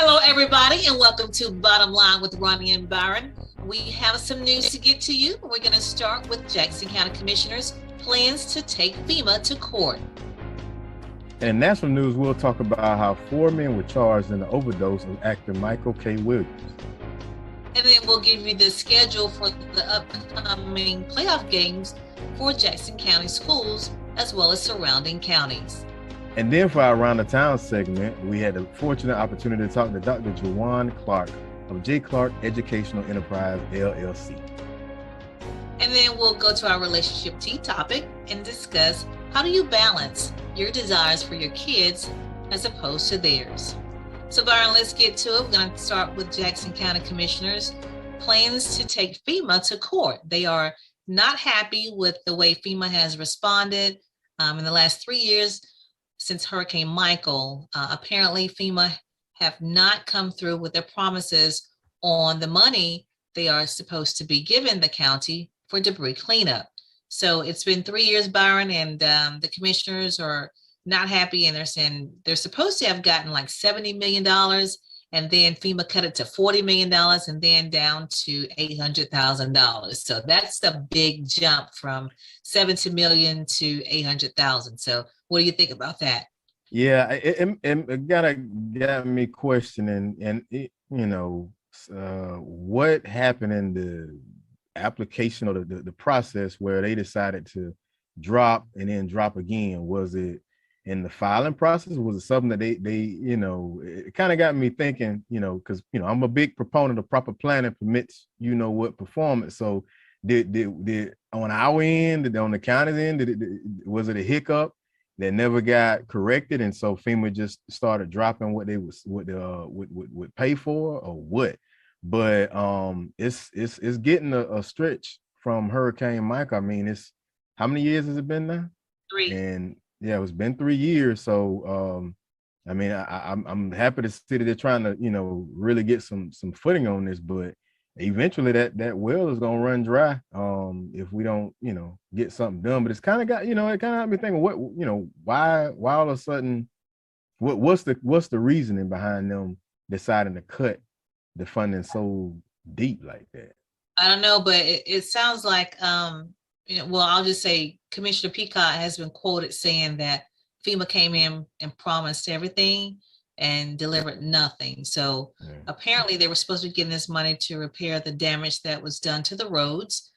Hello, everybody, and welcome to Bottom Line with Roni and Byron. We have some news to get to you. We're going to start with Jackson County Commissioners' plans to take FEMA to court. And in national news, we'll talk about how 4 men were charged in the overdose of actor Michael K. Williams. And then we'll give you the schedule for the upcoming playoff games for Jackson County schools, as well as surrounding counties. And then for our Around the Town segment, we had the fortunate opportunity to talk to Dr. Jawan Clark of J. Clark Educational Enterprise, LLC. And then we'll go to our relationship tea topic and discuss how do you balance your desires for your kids as opposed to theirs. So Byron, let's get to it. We're going to start with Jackson County Commissioners' plans to take FEMA to court. They are not happy with the way FEMA has responded in the last 3 years. Since Hurricane Michael, apparently FEMA have not come through with their promises on the money they are supposed to be giving the county for debris cleanup. So it's been 3 years, Byron, and the commissioners are not happy, and they're saying they're supposed to have gotten like $70 million, and then FEMA cut it to $40 million, and then down to $800,000. So that's a big jump from $70 million to $800,000. So what do you think about that? Yeah, it got me questioning, and what happened in the application or the process where they decided to drop and then drop again? Was it in the filing process? Was it something that they it kind of got me thinking, because I'm a big proponent of proper planning permits, what performance. So did on our end, on the county's end, was it a hiccup that never got corrected, and so FEMA just started dropping what they would pay for, or what? But it's getting a stretch from Hurricane Michael. I mean, it's how many years has it been now? 3. And yeah, it's been 3 years. So I mean, I'm happy to see that they're trying to really get some footing on this, but eventually that well is gonna run dry if we don't get something done. But it's kind of got it kind of got me thinking, what why all of a sudden, what's the reasoning behind them deciding to cut the funding so deep like that? I don't know, but it sounds like well, I'll just say Commissioner Peacock has been quoted saying that FEMA came in and promised everything and delivered nothing. So apparently they were supposed to be getting this money to repair the damage that was done to the roads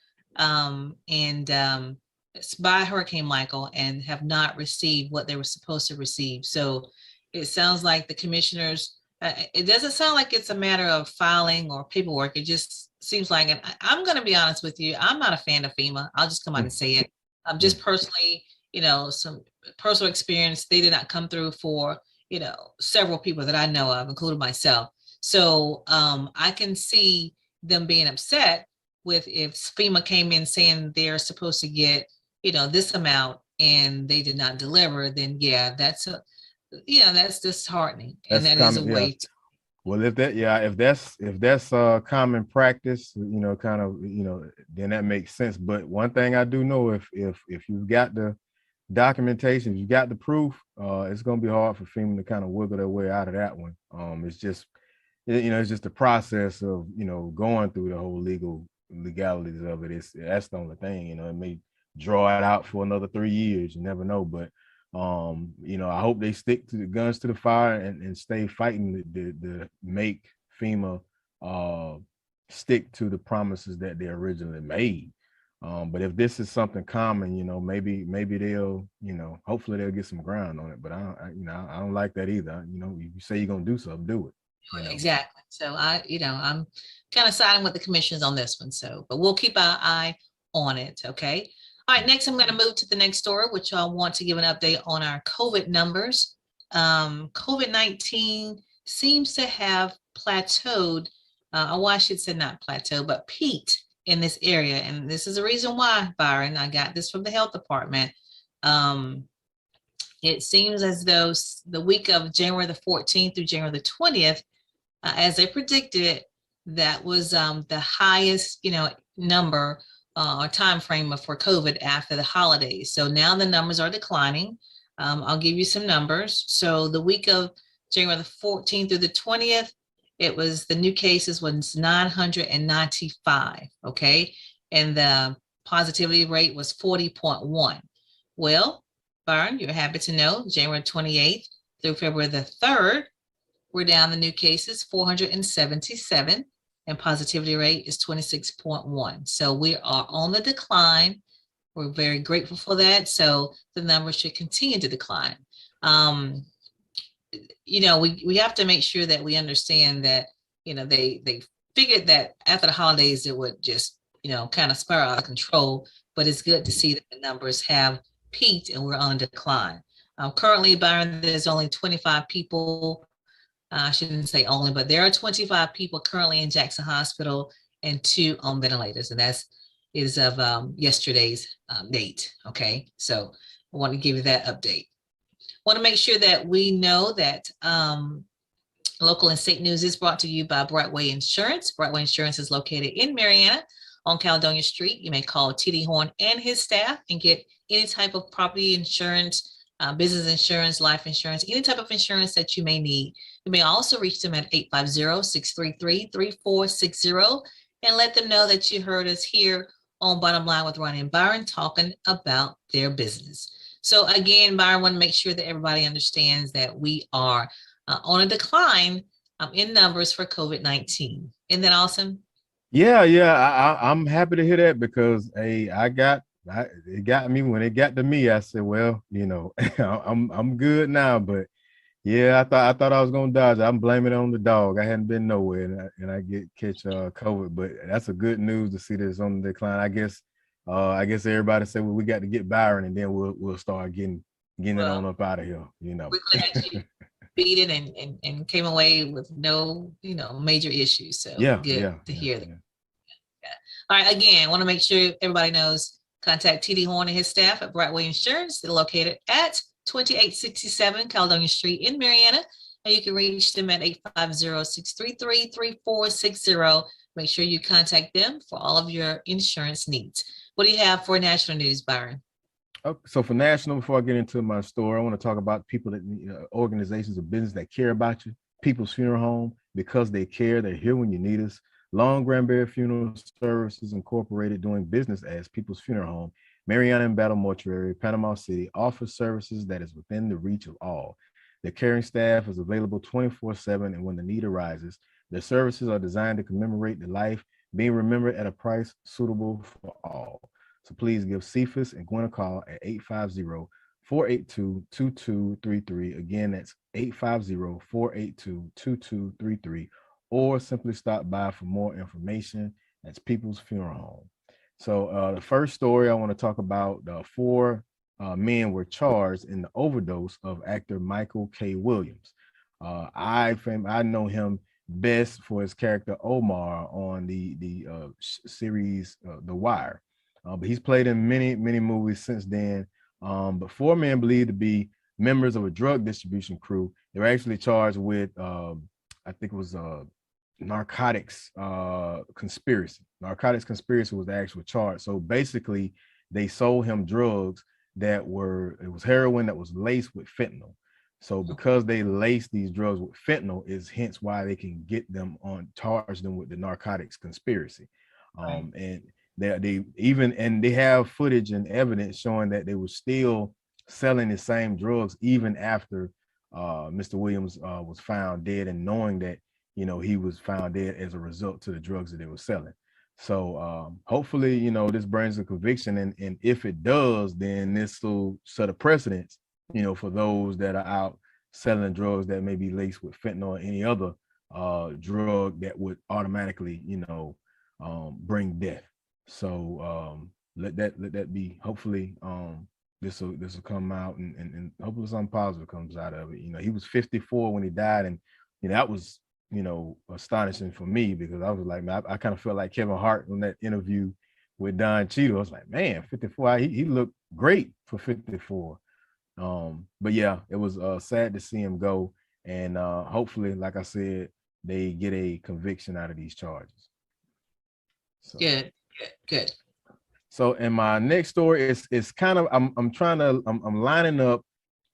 it's by Hurricane Michael, and have not received what they were supposed to receive. So it sounds like the commissioners, it doesn't sound like it's a matter of filing or paperwork. It just seems like, and I'm going to be honest with you, I'm not a fan of FEMA. I'll just come out and say it. Just personally, some personal experience, they did not come through for several people that I know of, including myself. So I can see them being upset with if FEMA came in saying they're supposed to get, this amount and they did not deliver, then that's disheartening. And that is a way to. Well, if that's common practice, then that makes sense. But one thing I do know, if you've got the documentation, if you got the proof, it's going to be hard for FEMA to kind of wiggle their way out of that one. It's just the process of going through the whole legalities of it. That's the only thing. It may draw it out for another 3 years. You never know. But I hope they stick to the guns to the fire and stay fighting to make FEMA stick to the promises that they originally made. But if this is something common, maybe they'll, hopefully they'll get some ground on it. But I don't like that either. You say you're gonna do something, do it. Exactly. So I'm kind of siding with the commissioners on this one. So, but we'll keep our eye on it. Okay. All right. Next, I'm going to move to the next story, which I want to give an update on our COVID numbers. COVID-19 seems to have plateaued. I should say not plateaued, but peaked in this area. And this is the reason why, Byron. I got this from the health department. It seems as though the week of January the 14th through January the 20th, as they predicted, that was the highest, number or time frame for COVID after the holidays. So now the numbers are declining. I'll give you some numbers. So the week of January the 14th through the 20th, it was the new cases was 995. Okay. And the positivity rate was 40.1. Well, Byron, you're happy to know January 28th through February the 3rd, we're down the new cases 477 and positivity rate is 26.1. So we are on the decline. We're very grateful for that. So the numbers should continue to decline. We have to make sure that we understand that, they figured that after the holidays, it would just, kind of spiral out of control, but it's good to see that the numbers have peaked and we're on decline. Currently, Byron, there's only 25 people. I shouldn't say only, but there are 25 people currently in Jackson Hospital and 2 on ventilators, and that's is of yesterday's date. Okay, so I want to give you that update. Want to make sure that we know that local and state news is brought to you by Brightway Insurance. Brightway Insurance is located in Marianna on Caledonia Street. You may call TD Horn and his staff and get any type of property insurance, business insurance, life insurance, any type of insurance that you may need. You may also reach them at 850-633-3460 and let them know that you heard us here on Bottom Line with Roni and Byron talking about their business. So again, Byron, want to make sure that everybody understands that we are on a decline in numbers for COVID-19. Isn't that awesome? Yeah. I'm happy to hear that because hey, it got me when it got to me. I said, well, I'm good now, but yeah, I thought I was gonna dodge. I'm blaming it on the dog. I hadn't been nowhere, and I catch COVID. But that's a good news to see this on the decline. I guess everybody said, well, we got to get Byron, and then we'll start getting it on up out of here. We're glad you beat it and came away with no major issues. So good to hear that. Yeah. All right. Again, want to make sure everybody knows. Contact TD Horn and his staff at Brightway Insurance. They're located at 2867 Caledonia Street in Marianna, and you can reach them at 850-633-3460. Make sure you contact them for all of your insurance needs. What do you have for national news, Byron? Okay, so for national, before I get into my story, I want to talk about people that organizations or business that care about you. People's Funeral Home, because they care, they're here when you need us. Long Granbury Funeral Services Incorporated, doing business as People's Funeral Home, Marianna and Battle Mortuary, Panama City, offers services that is within the reach of all. The caring staff is available 24/7, and when the need arises, their services are designed to commemorate the life being remembered at a price suitable for all. So please give Cephas and Gwen a call at 850-482-2233. Again, that's 850-482-2233, or simply stop by for more information. That's People's Funeral Home. So the first story I want to talk about, 4 men were charged in the overdose of actor Michael K. Williams. I know him best for his character Omar on the series The Wire. But he's played in many movies since then. But 4 men believed to be members of a drug distribution crew. They were actually charged with, I think it was narcotics conspiracy. Narcotics conspiracy was the actual charge. So basically, they sold him drugs it was heroin that was laced with fentanyl. So because they laced these drugs with fentanyl is hence why they can get them charge them with the narcotics conspiracy. And they have footage and evidence showing that they were still selling the same drugs even after Mr. Williams was found dead, and knowing that he was found dead as a result to the drugs that they were selling. So hopefully this brings a conviction, and if it does, then this will set a precedence for those that are out selling drugs that may be laced with fentanyl or any other drug that would automatically bring death. So let that be. Hopefully this will come out, and hopefully something positive comes out of it. He was 54 when he died, and that was astonishing for me, because I was like, man, I kind of felt like Kevin Hart on that interview with Don Cheadle. I was like, man, 54, he looked great for 54. But yeah, it was sad to see him go, and hopefully, like I said, they get a conviction out of these charges. So, good. So, in my next story, it's kind of I'm lining up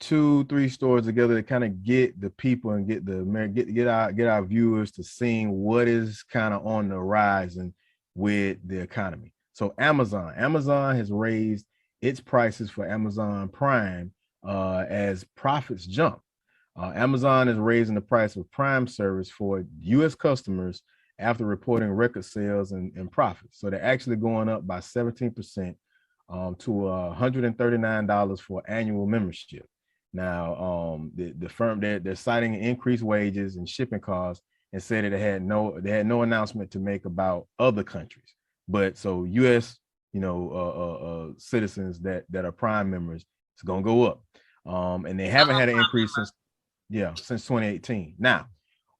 2-3 stores together to kind of get the people and get our viewers to seeing what is kind of on the horizon with the economy. So Amazon has raised its prices for Amazon Prime as profits jump. Amazon is raising the price of Prime service for U.S. customers after reporting record sales and profits. So they're actually going up by 17% to $139 for annual membership. Now, the firm they're citing increased wages and shipping costs and said that they had no announcement to make about other countries. But so U.S. Citizens that are Prime members, it's gonna go up. And they haven't had an increase since 2018. Now,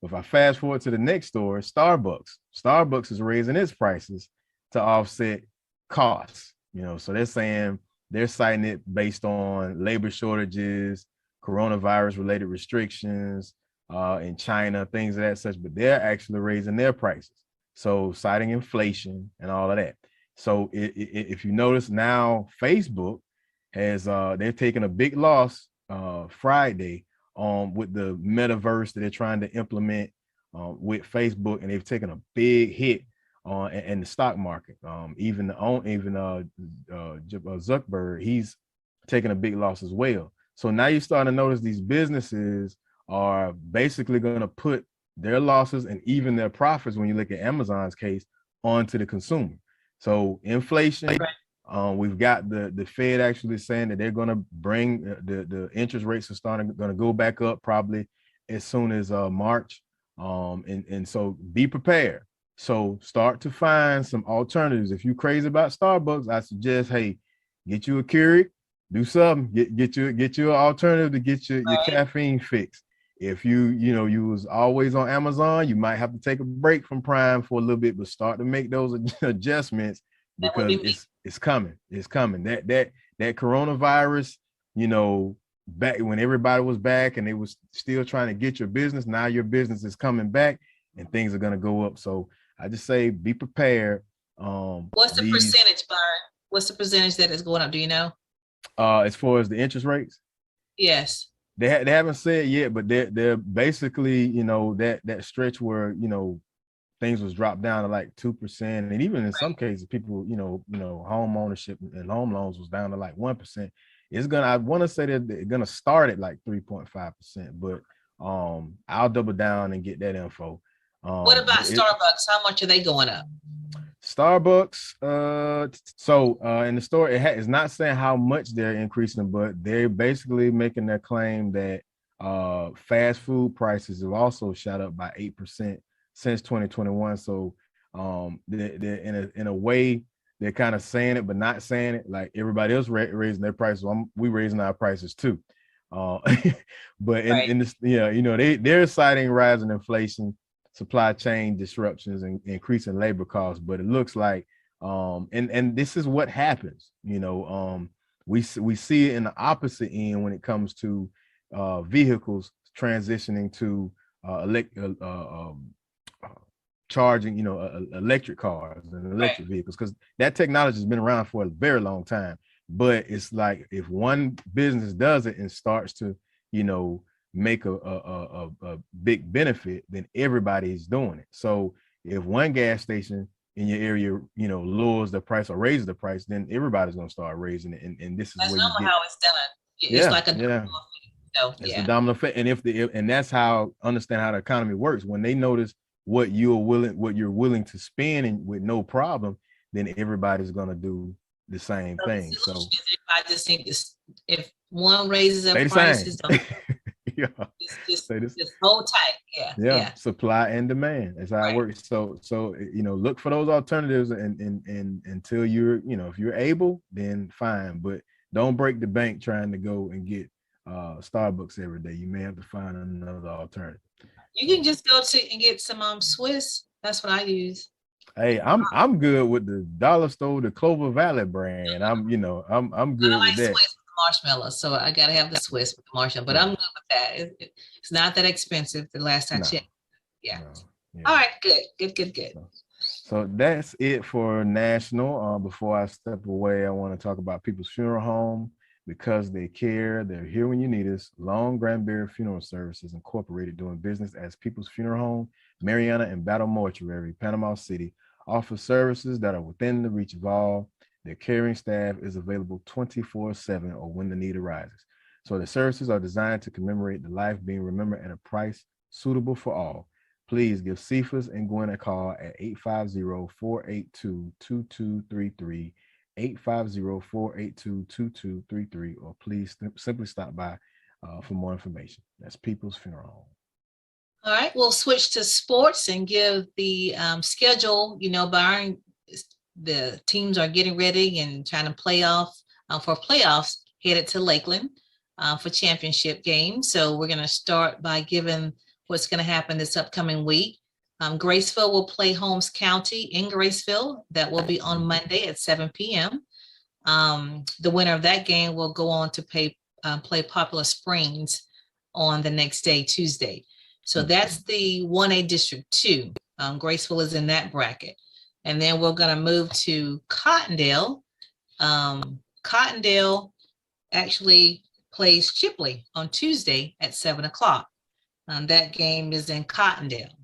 if I fast forward to the next store, Starbucks is raising its prices to offset costs. So they're citing it based on labor shortages, coronavirus related restrictions in China, things of that such, but they're actually raising their prices. So citing inflation and all of that. So if you notice now, Facebook has they're taking a big loss Friday with the metaverse that they're trying to implement with Facebook, and they've taken a big hit in the stock market. Even Zuckerberg, he's taking a big loss as well. So now you're starting to notice these businesses are basically going to put their losses and even their profits, when you look at Amazon's case, onto the consumer. So inflation, we've got the Fed actually saying that they're going to bring the interest rates are going to go back up probably as soon as March. And so be prepared. So start to find some alternatives. If you're crazy about Starbucks, I suggest, hey, get you a Keurig, do something, get you an alternative to get your caffeine fix. If you was always on Amazon, you might have to take a break from Prime for a little bit, but start to make those adjustments, because it's coming. It's coming. That coronavirus, back when everybody was back and they was still trying to get your business, now your business is coming back and things are going to go up. So I just say be prepared. What's the percentage, Byron? What's the percentage that is going up? Do you know? As far as the interest rates? Yes. They haven't said yet, but they're basically, that stretch where, things was dropped down to like 2%. And even in some cases, people, home ownership and home loans was down to like 1%. I want to say that they're going to start at like 3.5%, but I'll double down and get that info. What about Starbucks? How much are they going up? Starbucks, in the store, it's not saying how much they're increasing, but they're basically making their claim that fast food prices have also shot up by 8% since 2021. So they're in a way, they're kind of saying it but not saying it, like everybody else raising their prices. We raising our prices too. But in this, they're citing rising inflation, supply chain disruptions, and increasing labor costs. But it looks like and this is what happens, we see it in the opposite end when it comes to vehicles transitioning to charging, electric cars and electric vehicles, because that technology has been around for a very long time. But it's like, if one business does it and starts to, make a big benefit, then everybody's doing it. So if one gas station in your area, lowers the price or raises the price, then everybody's going to start raising it. And this is that's where how it's done. It's like a domino effect. So, it's a domino effect. And that's how understand how the economy works. When they notice what you're willing to spend and with no problem, then everybody's going to do the same thing. So I just think if one raises up prices, just hold tight. Yeah. Supply and demand. That's how it works. So look for those alternatives, and until you're, if you're able, then fine. But don't break the bank trying to go and get Starbucks every day. You may have to find another alternative. You can just go and get some Swiss. That's what I use. Hey, I'm good with the dollar store, the Clover Valley brand. I'm good with that. Swiss with the marshmallows, so I gotta have the Swiss with the marshmallow. But I'm good with that. It's not that expensive. The last I checked. Yeah. All right. Good. So that's it for national. Before I step away, I want to talk about People's Funeral Home. Because they care, they're here when you need us. Long Granbury Funeral Services Incorporated, doing business as People's Funeral Home, Mariana and Battle Mortuary, Panama City, offers services that are within the reach of all. Their caring staff is available 24/7 or when the need arises. So the services are designed to commemorate the life being remembered at a price suitable for all. Please give Cephas and Gwen a call at 850-482-2233, 850-482-2233, or please simply stop by for more information. That's People's Funeral Home. All right, we'll switch to sports and give the schedule. Byron, the teams are getting ready and trying to for playoffs headed to Lakeland for championship games. So we're going to start by giving what's going to happen this upcoming week. Graceville will play Holmes County in Graceville. That will be on Monday at 7 p.m. The winner of that game will go on to play Poplar Springs on the next day, Tuesday. So that's the 1A District 2. Graceville is in that bracket. And then we're going to move to Cottondale. Cottondale actually plays Chipley on Tuesday at 7 o'clock. That game is in Cottondale.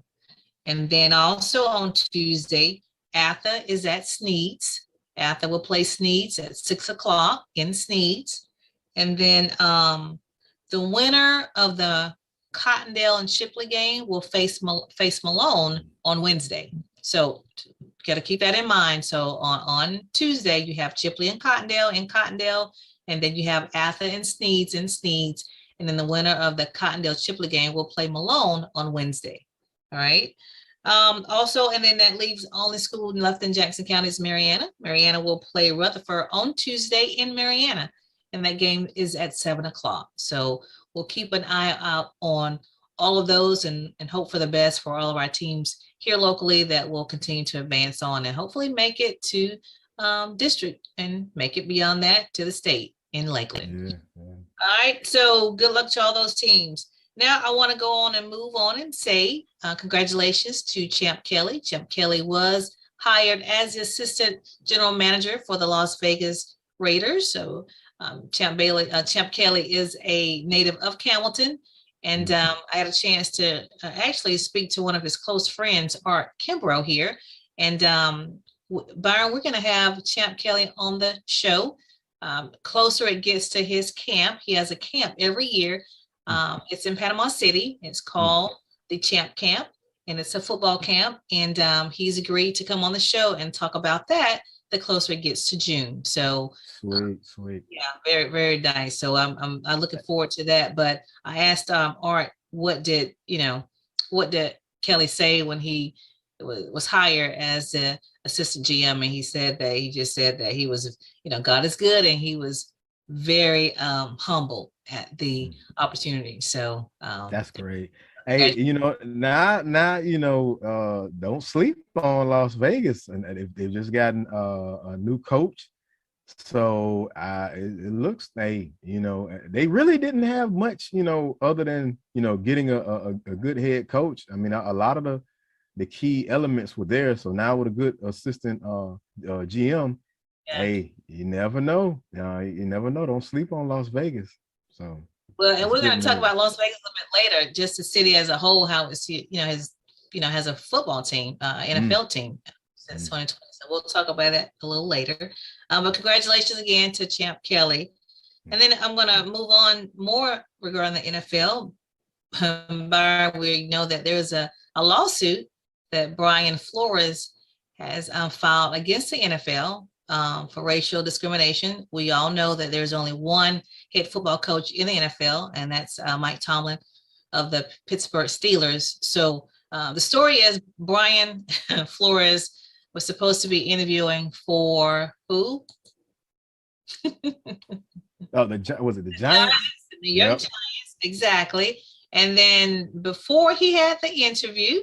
And then also on Tuesday, Atha is at Sneeds. Atha will play Sneeds at 6 o'clock in Sneeds. And then the winner of the Cottondale and Chipley game will face Malone on Wednesday. So got to keep that in mind. So on Tuesday, you have Chipley and Cottondale, and then you have Atha and Sneeds in Sneeds. And then the winner of the Cottondale Chipley game will play Malone on Wednesday. All right. Also, and then that leaves only school left in Jackson County is Mariana. Mariana will play Rutherford on Tuesday in Mariana, and that game is at 7 o'clock. So we'll keep an eye out on all of those and hope for the best for all of our teams here locally that will continue to advance on and hopefully make it to district and make it beyond that to the state in Lakeland. Yeah. All right, so good luck to all those teams. Now I want to go on and move on and say congratulations to Champ Kelly. Champ Kelly was hired as the assistant general manager for the Las Vegas Raiders. So Champ Kelly is a native of Campbellton. And I had a chance to actually speak to one of his close friends, Art Kimbrough here. And Byron, we're going to have Champ Kelly on the show. Closer it gets to his camp. He has a camp every year. It's in Panama City. It's called the Champ Camp, and it's a football camp. And he's agreed to come on the show and talk about that the closer it gets to June. So sweet. Yeah, very, very nice. So I'm looking forward to that. But I asked Art, what did Kelly say when he was hired as the assistant GM? And he just said that he was, God is good, and he was very humble at the opportunity. So that's great. Hey, don't sleep on Las Vegas, and they've just gotten a new coach. So it looks, they really didn't have much, other than, getting a good head coach. I mean, a lot of the key elements were there. So now with a good assistant GM, hey, you never know. You never know. Don't sleep on Las Vegas. So. Well, and we're going to talk about Las Vegas a little bit later, just the city as a whole, how it's, has a football team, NFL team since 2020. So we'll talk about that a little later. But congratulations again to Champ Kelly. And then I'm going to move on more regarding the NFL. We know that there's a lawsuit that Brian Flores has filed against the NFL for racial discrimination. We all know that there's only one head football coach in the NFL, and that's Mike Tomlin of the Pittsburgh Steelers. So the story is Brian Flores was supposed to be interviewing for who? Was it the Giants? The New York Giants, exactly. And then before he had the interview,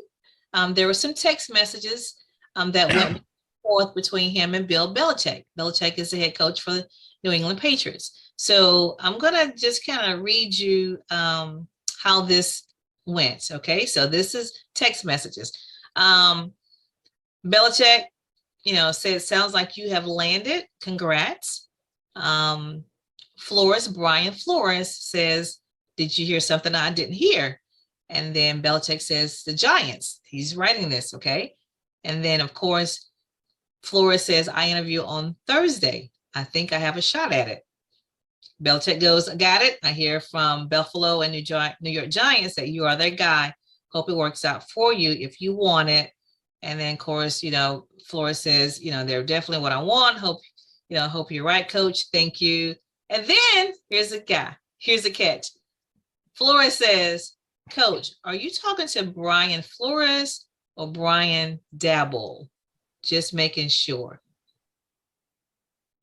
there were some text messages that went forth between him and Bill Belichick. Belichick is the head coach for the New England Patriots. So I'm going to just kind of read you how this went. Okay, so this is text messages. Belichick, said, sounds like you have landed. Congrats. Brian Flores says, did you hear something I didn't hear? And then Belichick says, the Giants. He's writing this, okay? And then, of course, Flores says, I interview on Thursday. I think I have a shot at it. Belichick goes, I got it. I hear from Buffalo and New York Giants that you are their guy. Hope it works out for you if you want it. And then, of course, Flores says, they're definitely what I want. Hope you're right, coach. Thank you. And then here's the catch. Flores says, coach, are you talking to Brian Flores or Brian Dabble? Just making sure.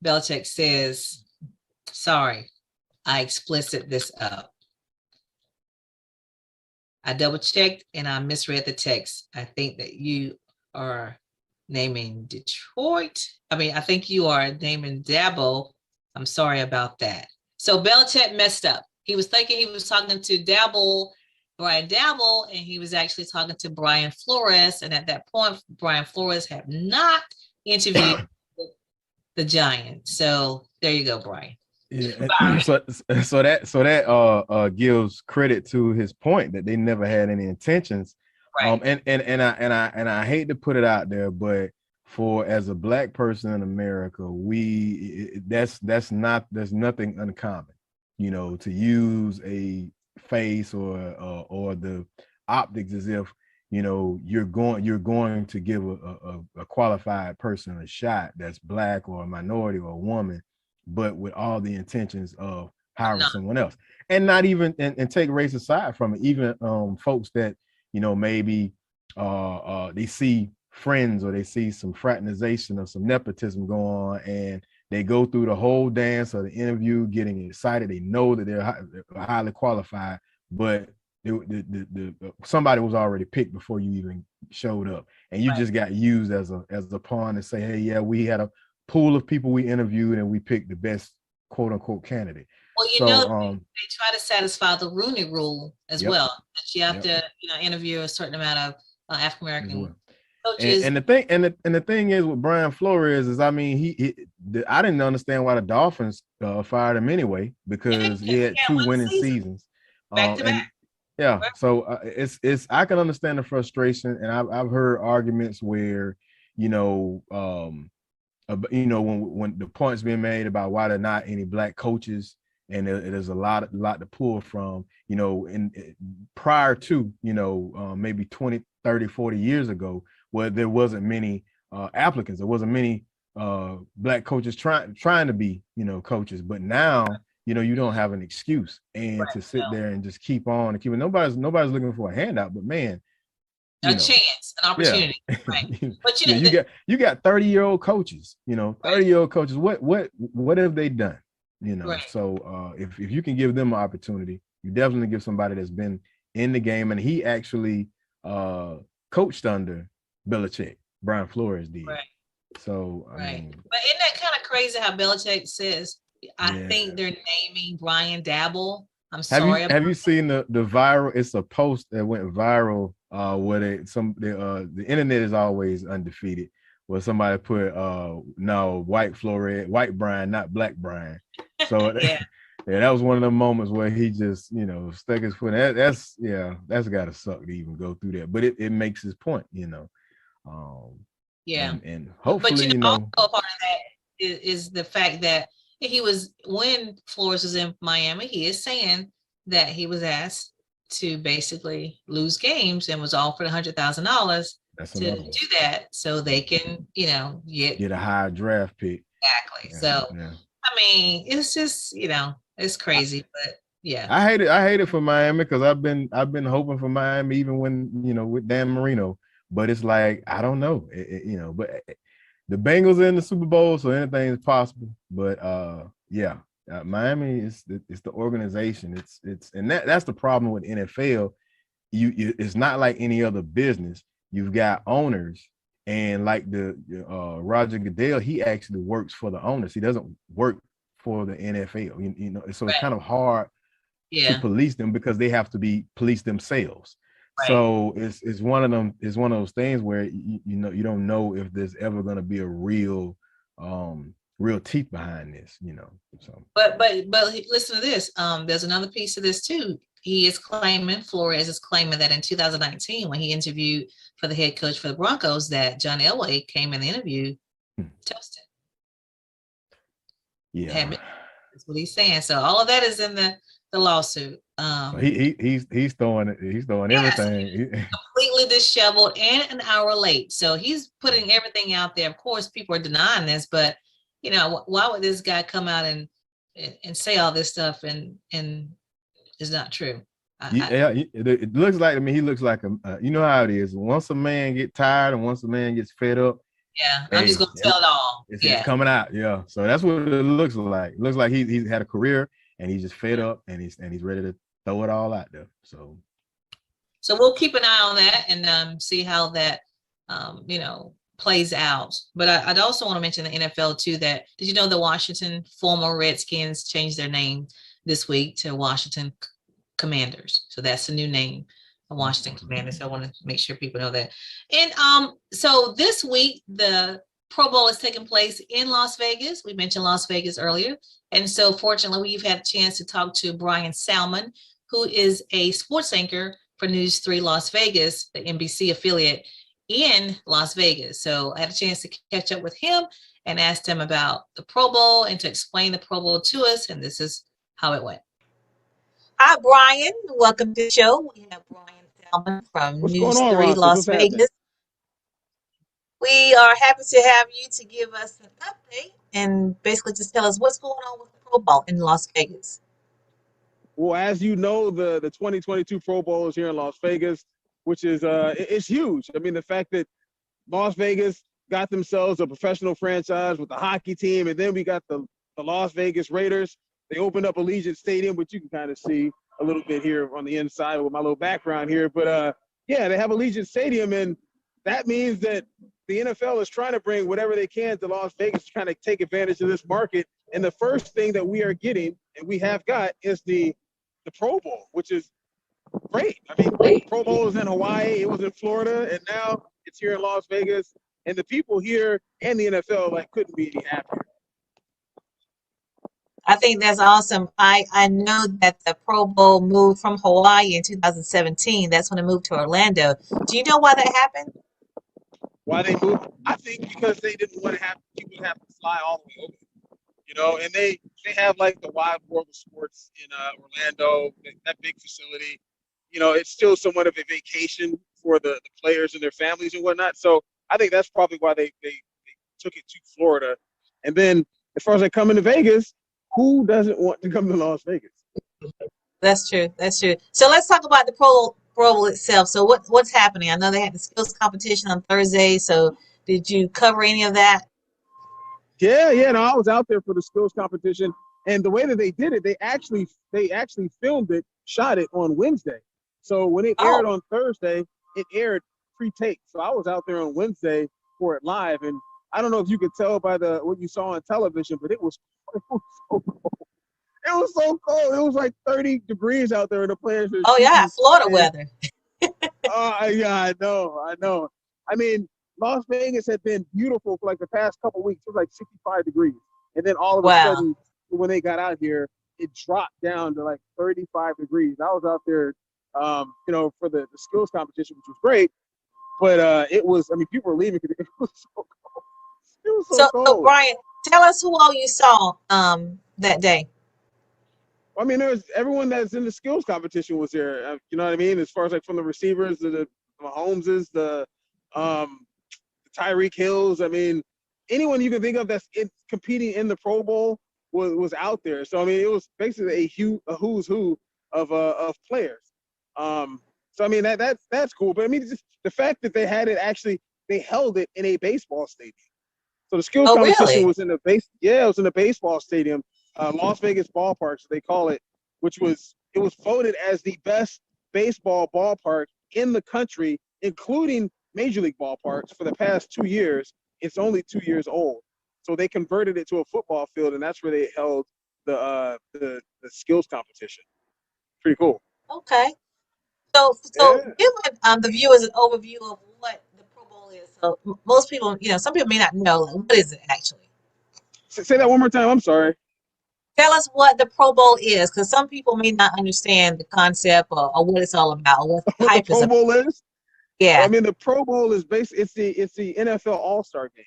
Belichick says, sorry, I explicit this up. I double checked and I misread the text. I think that you are naming Detroit. I think you are naming Dabo. I'm sorry about that. So Belichick messed up. He was thinking he was talking to Brian Dabble, and he was actually talking to Brian Flores. And at that point, Brian Flores had not interviewed the Giants. So there you go, Brian. Yeah. So that gives credit to his point that they never had any intentions. Right. And I hate to put it out there, but as a Black person in America, there's nothing uncommon, to use a face or the optics as if you're going to give a qualified person a shot that's Black or a minority or a woman, but with all the intentions of hiring someone else, and not even and take race aside from it, even folks that maybe they see friends or they see some fraternization or some nepotism go on, and they go through the whole dance of the interview getting excited. They know that they're highly qualified, but somebody was already picked before you even showed up, and you just got used as a pawn to say, hey, yeah, we had a pool of people we interviewed and we picked the best quote unquote candidate. Well, they try to satisfy the Rooney Rule as well. That you have to interview a certain amount of African American coaches. And the thing is with Brian Flores is, I didn't understand why the Dolphins fired him anyway, because he had 2 winning seasons. Back to back. Yeah, so it's I can understand the frustration, and I've heard arguments where when the points being made about why there are not any Black coaches, and there's a lot to pull from, prior to maybe 20, 30, 40 years ago, where there wasn't many applicants, there wasn't many Black coaches trying to be coaches, but now you don't have an excuse and to sit there and just keep on and keep it. Nobody's looking for a handout, but man, a chance, an opportunity. Yeah. Right. But you got 30-year-old coaches, 30-year-old coaches. What have they done? Right. So if you can give them an opportunity, you definitely give somebody that's been in the game, and he actually coached under Belichick. Brian Flores did. Right. So but isn't that kind of crazy how Belichick says, I think they're naming Brian Dabble. I'm sorry. Have you seen the viral? It's a post that went viral where the internet is always undefeated, where somebody put no, white Brian, not Black Brian. So that was one of the moments where he just stuck his foot in. That's gotta suck to even go through that, but it makes his point, and hopefully also part of that is the fact that when Flores was in Miami, he is saying that he was asked to basically lose games and was offered $100,000 to do that, so they can, get a higher draft pick. Exactly. It's just, it's crazy, but yeah. I hate it for Miami, because I've been hoping for Miami even when with Dan Marino, but it's like I don't know, but the Bengals are in the Super Bowl, so anything is possible. But Miami is the organization. And that's the problem with NFL. It's not like any other business. You've got owners, and like the Roger Goodell, he actually works for the owners. He doesn't work for the NFL. So it's kind of hard to police them, because they have to be policed themselves. Right. So it's one of them. It's one of those things where you don't know if there's ever going to be a real real teeth behind this, you know. So, But listen to this. There's another piece of this too. He is claiming, Flores is claiming that in 2019, when he interviewed for the head coach for the Broncos, that John Elway came in the interview toasted. yeah, That's what he's saying. So all of that is in the lawsuit. so he's throwing everything. Completely disheveled and an hour late. So he's putting everything out there. Of course, people are denying this, but you know, why would this guy come out and say all this stuff and it's not true? It looks like, I mean, he looks like you know how it is. Once a man get tired and once a man gets fed up, I'm just gonna tell it all. It's coming out. Yeah. So that's what it looks like. It looks like he's had a career and he's just fed up and he's ready to throw it all out there. So we'll keep an eye on that and see how that plays out. But I'd also want to mention the NFL too. That did you know the Washington former Redskins changed their name this week to Washington Commanders? So that's the new name, the Washington Commanders. So I want to make sure people know that. And so this week the Pro Bowl is taking place in Las Vegas. We mentioned Las Vegas earlier. And so fortunately, we've had a chance to talk to Brian Salmon, who is a sports anchor for News 3 Las Vegas, the NBC affiliate in Las Vegas. So I had a chance to catch up with him and asked him about the Pro Bowl and to explain the Pro Bowl to us. And this is how it went. Hi, Brian. Welcome to the show. We have Brian Salmon from News 3 Las Vegas. We are happy to have you to give us an update and basically just tell us what's going on with the Pro Bowl in Las Vegas. Well, as you know, the 2022 Pro Bowl is here in Las Vegas, which is it's huge. I mean, the fact that Las Vegas got themselves a professional franchise with the hockey team, and then we got the Las Vegas Raiders. They opened up Allegiant Stadium, which you can kind of see a little bit here on the inside with my little background here. But, yeah, they have Allegiant Stadium, and that means that the NFL is trying to bring whatever they can to Las Vegas to kind of take advantage of this market. And the first thing that we are getting, and we have got, is the Pro Bowl, which is great. I mean, the Pro Bowl was in Hawaii, it was in Florida, and now it's here in Las Vegas. And the people here and the NFL couldn't be any happier. I think that's awesome. I know that the Pro Bowl moved from Hawaii in 2017. That's when it moved to Orlando. Do you know why that happened? Why they moved? I think because they didn't want to have people have to fly all the way over. You know, and they have the Wide World of Sports in Orlando, that big facility. You know, it's still somewhat of a vacation for the players and their families and whatnot. So I think that's probably why they took it to Florida. And then as far as coming to Vegas, who doesn't want to come to Las Vegas? That's true. That's true. So let's talk about the Pro Bowl itself. So what's happening? I know they had the skills competition on Thursday. So did you cover any of that? Yeah. No, I was out there for the skills competition, and the way that they did it, they actually filmed it, shot it on Wednesday. So when it aired on Thursday, it aired pre-tape. So I was out there on Wednesday for it live, and I don't know if you could tell by what you saw on television, but it was so cold. It was so cold. It was 30 degrees out there, and the players. Florida weather. Yeah, I know. I mean, Las Vegas had been beautiful for the past couple of weeks. It was 65 degrees. And then all of a sudden, when they got out here, it dropped down to 35 degrees. I was out there, for the skills competition, which was great. But it was, people were leaving because it was so cold. It was so cold. So, Brian, tell us who all you saw that day. I mean, there's everyone that's in the skills competition was there. You know what I mean? As far as from the receivers, the Mahomeses, the Tyreek Hills. I mean, anyone you can think of that's competing in the Pro Bowl was out there. So I mean, it was basically a who's who of players. So I mean that's cool. But I mean, just the fact that they had it they held it in a baseball stadium. So the skills competition was in it was in a baseball stadium, Las Vegas Ballpark, so they call it, it was voted as the best baseball ballpark in the country, including Major League ballparks for the past 2 years. It's only 2 years old. So they converted it to a football field, and that's where they held the skills competition. Pretty cool. Okay. So give the viewers an overview of what the Pro Bowl is. So most people, some people may not know, what is it actually? Say that one more time. I'm sorry. Tell us what the Pro Bowl is, because some people may not understand the concept or what it's all about, or what the What the hype is Pro about. Bowl is? Yeah. I mean, the Pro Bowl is basically it's the NFL All-Star game.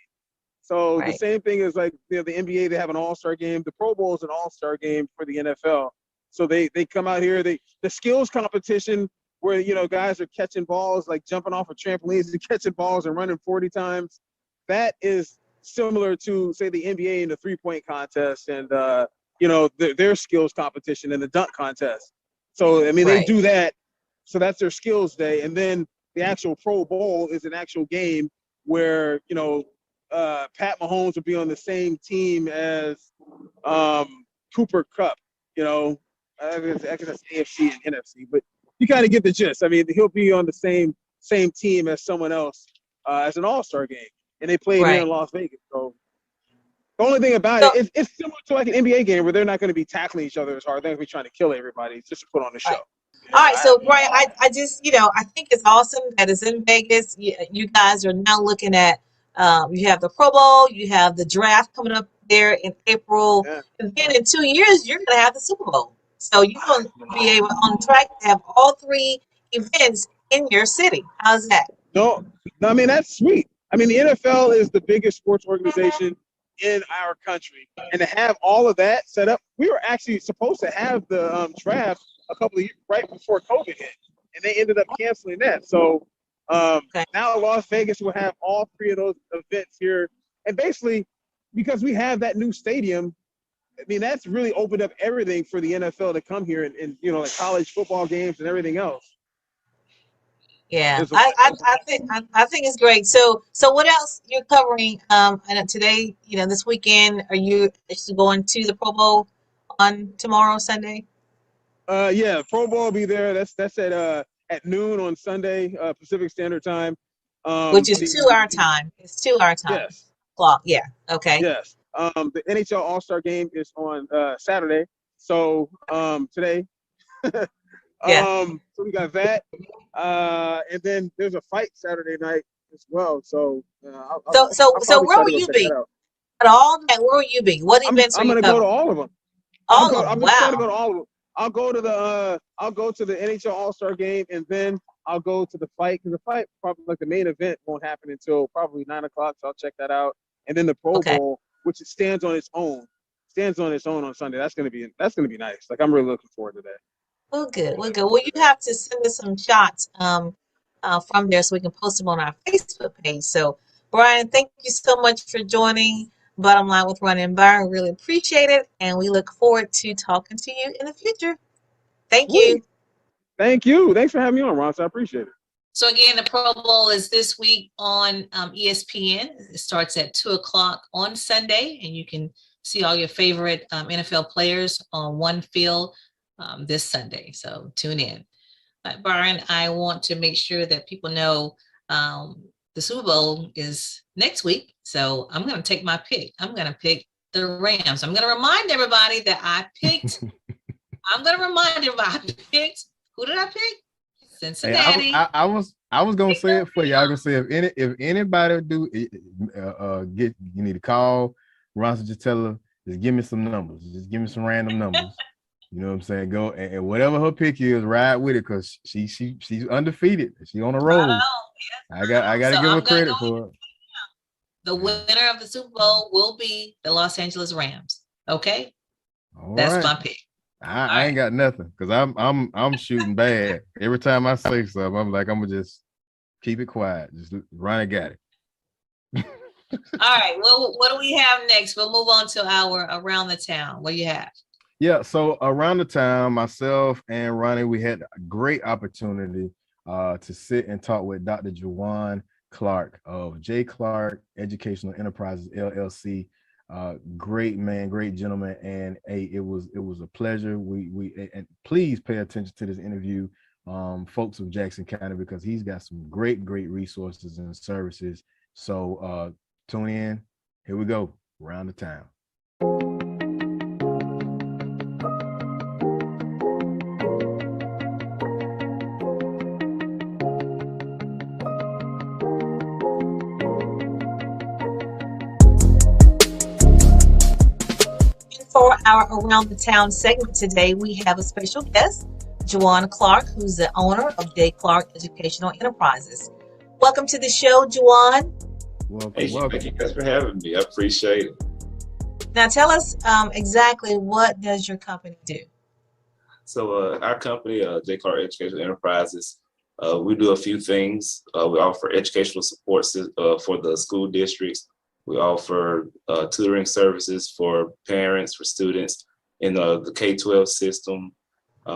So the Right. same thing as like the NBA, they have an All-Star game. The Pro Bowl is an All-Star game for the NFL. So they come out here. The skills competition where guys are catching balls, like jumping off of trampolines and catching balls and running 40 times. That is similar to, say, the NBA and the three-point contest and their skills competition and the dunk contest. So I mean, they do that. So that's their skills day, and then the actual Pro Bowl is an actual game where Pat Mahomes will be on the same team as Cooper Kupp. I guess that's AFC and NFC, but you kind of get the gist. I mean, he'll be on the same team as someone else as an All-Star game, and they played here in Las Vegas. So the only thing about it is it's similar to like an NBA game where they're not going to be tackling each other as hard. They're going to be trying to kill everybody just to put on the show. All right, so Brian, I just, I think it's awesome that it's in Vegas. You guys are now looking at, you have the Pro Bowl, you have the draft coming up there in April, and then in 2 years, you're going to have the Super Bowl. So you're going to be able on track to have all three events in your city. How's that? No, I mean, that's sweet. I mean, the NFL is the biggest sports organization in our country, and to have all of that set up, we were actually supposed to have the draft a couple of years right before COVID hit, and they ended up canceling that. So now Las Vegas will have all three of those events here, and basically because we have that new stadium, I mean, that's really opened up everything for the NFL to come here and like college football games and everything else. Yeah, I think it's great. So what else you're covering? And today, this weekend, are you actually going to the Pro Bowl on tomorrow, Sunday? Yeah, Pro Bowl will be there. That's at noon on Sunday, Pacific Standard Time. Which is 2 hour time. It's 2 hour time. Yes. Clock. Yeah. Okay. Yes. The NHL All-Star game is on Saturday. So today. So we got that. And then there's a fight Saturday night as well. So so where will you be? At all that, where will you be? What events I'm are you going to go to all of them. I'm just trying to go to all of them. I'll go to the NHL All-Star game, and then I'll go to the fight, because the fight, probably like the main event, won't happen until probably 9 o'clock. So I'll check that out. And then the Pro Bowl, which it stands on its own on Sunday. That's gonna be nice. Like, I'm really looking forward to that. Well, good. Well, you have to send us some shots from there so we can post them on our Facebook page. So, Brian, thank you so much for joining Bottom Line with Roni Byron. Really appreciate it, and we look forward to talking to you in the future. Thank you. Thank you. Thanks for having me on, Ron. I appreciate it. So again, the Pro Bowl is this week on ESPN. It starts at 2 o'clock on Sunday, and you can see all your favorite NFL players on one field this Sunday. So tune in. Byron, I want to make sure that people know the Super Bowl is next week. So I'm going to take my pick. I'm going to pick the Rams. I'm going to remind everybody that I picked. Who did I pick? Cincinnati. Hey, I was gonna say it for you. I was gonna say if anybody do you need to call Ron, just tell her, just give me some numbers. Just give me some random numbers. You know what I'm saying? Go and whatever her pick is, ride with it, because she's undefeated. She's on a roll. I gotta give her credit for it. The winner of the Super Bowl will be the Los Angeles Rams. Okay, that's my pick. I ain't got nothing, because I'm shooting bad. Every time I say something, I'm like, I'm gonna just keep it quiet. Just Ronnie got it. All right. Well, what do we have next? We'll move on to our Around the Town. What do you have? Yeah, so Around the Town, myself and Ronnie, we had a great opportunity to sit and talk with Dr. Jawan Clark of J. Clark Educational Enterprises, LLC. Great man, great gentleman, and it was a pleasure. We and please pay attention to this interview, folks of Jackson County, because he's got some great resources and services. So tune in. Here we go. Around the Town. our Around the Town segment today, we have a special guest, Juwan Clark, who's the owner of J. Clark Educational Enterprises. Welcome to the show, Juwan. Welcome, Thank you. welcome. Thank you guys for having me. I appreciate it. Now tell us exactly what does your company do? So our company, J. Clark Educational Enterprises, we do a few things. We offer educational support for the school districts. We offer tutoring services for parents, for students in the K-12 system.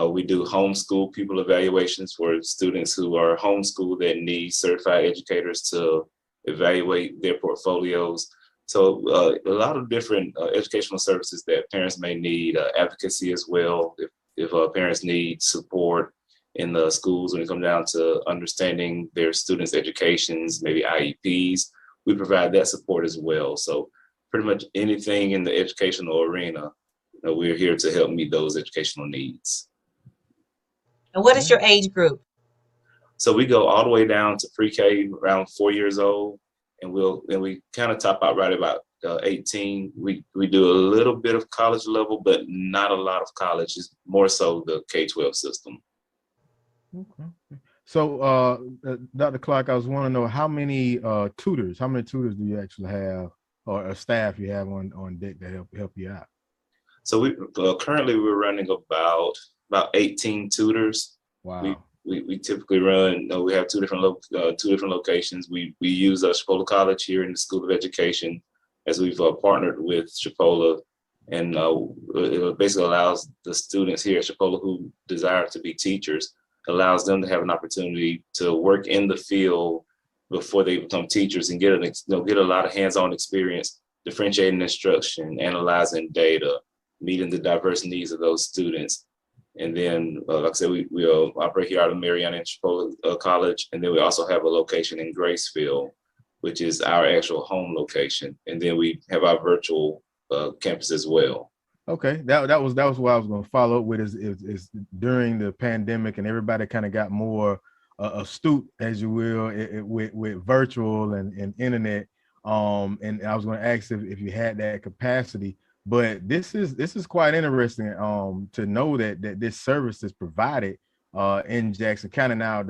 We do homeschool pupil evaluations for students who are homeschooled that need certified educators to evaluate their portfolios. So a lot of different educational services that parents may need, advocacy as well. If parents need support in the schools when it comes down to understanding their students' educations, maybe IEPs, we provide that support as well. So pretty much anything in the educational arena, we're here to help meet those educational needs. And what is your age group? So we go all the way down to pre-K, around 4 years old, and we kind of top out right about 18. We do a little bit of college level, but not a lot of college. It's more so the K-12 system. Okay. So, Dr. Clark, I was wanting to know how many tutors do you actually have, or staff you have on deck to help you out? So we currently we're running about 18 tutors. Wow. We typically run. We have two different locations. We use Chipola College here in the School of Education, as we've partnered with Chipola, and it basically allows the students here at Chipola who desire to be teachers, allows them to have an opportunity to work in the field before they become teachers and get a lot of hands-on experience, differentiating instruction, analyzing data, meeting the diverse needs of those students. And then, like I said, we operate here out of Mariana and Chipola College. And then we also have a location in Graceville, which is our actual home location. And then we have our virtual campus as well. Okay, that was what I was going to follow up with is during the pandemic and everybody kind of got more astute, as you will, with virtual and internet. And I was going to ask if you had that capacity. But this is quite interesting to know that this service is provided in Jackson County. Now,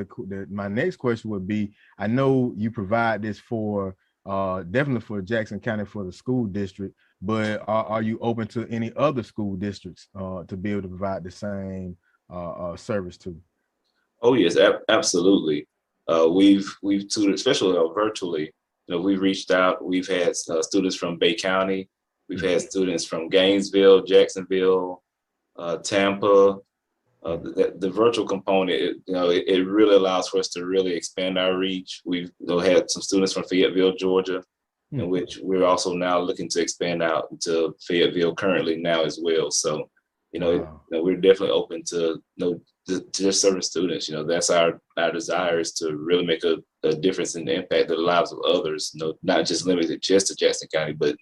my next question would be: I know you provide this for definitely for Jackson County for the school district, but are you open to any other school districts to be able to provide the same service to? Oh yes, absolutely. We've tutored, especially virtually. We've reached out. We've had students from Bay County. We've had students from Gainesville, Jacksonville, Tampa. The virtual component, it really allows for us to really expand our reach. We've had some students from Fayetteville, Georgia, in which we're also now looking to expand out to Fayetteville currently now as well. So, we're definitely open to just serving students. That's our desire, is to really make a difference in the impact of the lives of others. Not just limited just to Jackson County, but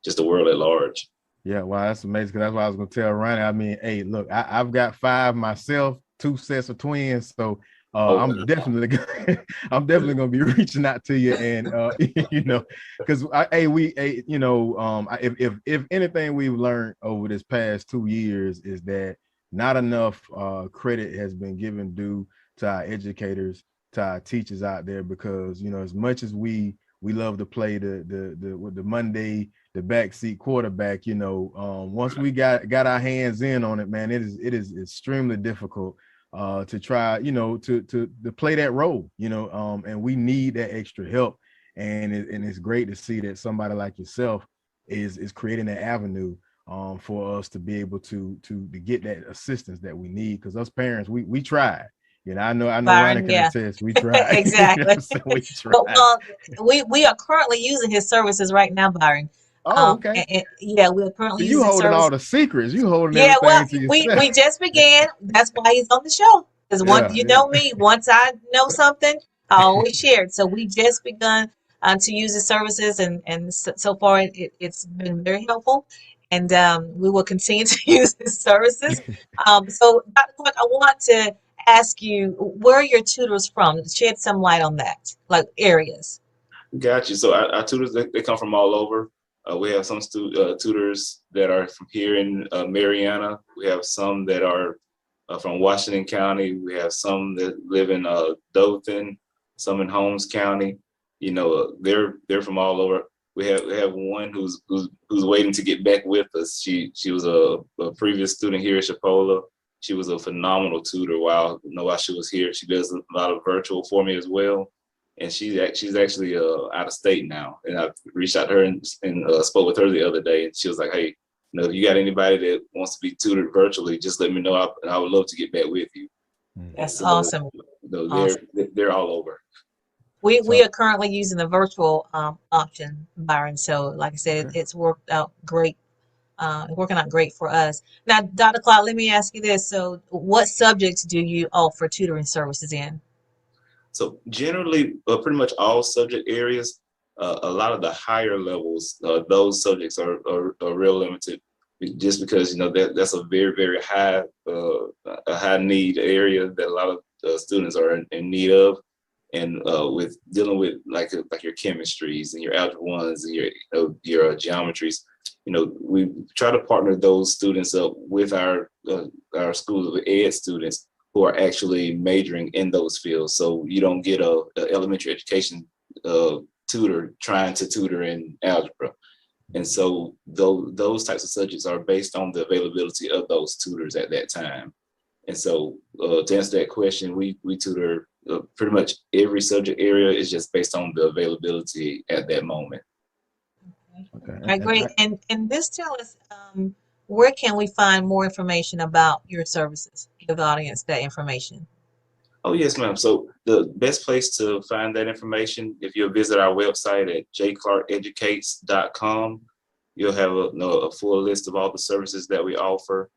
just the world at large. Yeah, wow, that's amazing. Because that's what I was going to tell Ronnie. I mean, hey, look, I've got 5 myself, 2 sets of twins, so I'm definitely going to be reaching out to you, and because if anything we've learned over this past 2 years is that not enough credit has been given due to our educators, to our teachers out there, because as much as we love to play the Monday, the backseat quarterback, once we got our hands in on it, man, it is extremely difficult to try, to play that role, and we need that extra help. And it's great to see that somebody like yourself is creating that avenue for us to be able to get that assistance that we need, because us parents, we tried. I know Byron can attest. We tried. Exactly. We tried. We are currently using his services right now, Byron. Oh, okay. We're currently using you holding all the secrets. You holding everything to yourself. we just began. That's why he's on the show. Because know me, once I know something, I always share it. So we just begun to use the services, and so far it's been very helpful. And we will continue to use his services. So, Dr. Clark, I want to ask you, where are your tutors from? Shed some light on that, like areas. Got you. So our tutors, they come from all over. We have some tutors that are from here in Mariana. We have some that are from Washington County. We have some that live in Dothan, some in Holmes County. You know, they're from all over. We have one who's waiting to get back with us. She was a previous student here at Chipola. She was a phenomenal tutor while she was here. She does a lot of virtual for me as well. And she's actually out of state now. And I reached out to her and spoke with her the other day. And she was like, hey, if you got anybody that wants to be tutored virtually, just let me know. I would love to get back with you. That's awesome. They're all over. We are currently using the virtual option, Byron. So like I said, it's worked out great. Working out great for us. Now, Dr. Clark, let me ask you this. So what subjects do you offer tutoring services in? So generally, pretty much all subject areas. A lot of the higher levels, those subjects are real limited, just because that's a very, very high need area that a lot of students are in need of. And with dealing with like your chemistries and your algebra ones and your geometries, we try to partner those students up with our schools of ed students who are actually majoring in those fields. So you don't get a elementary education tutor trying to tutor in algebra. And so those types of subjects are based on the availability of those tutors at that time. And so to answer that question, we tutor pretty much every subject area. Is just based on the availability at that moment. Okay. All right, great. And this tell us, where can we find more information about your services? Give the audience that information. Oh, yes, ma'am. So the best place to find that information, if you'll visit our website at jclarkeducates.com, you'll have a full list of all the services that we offer.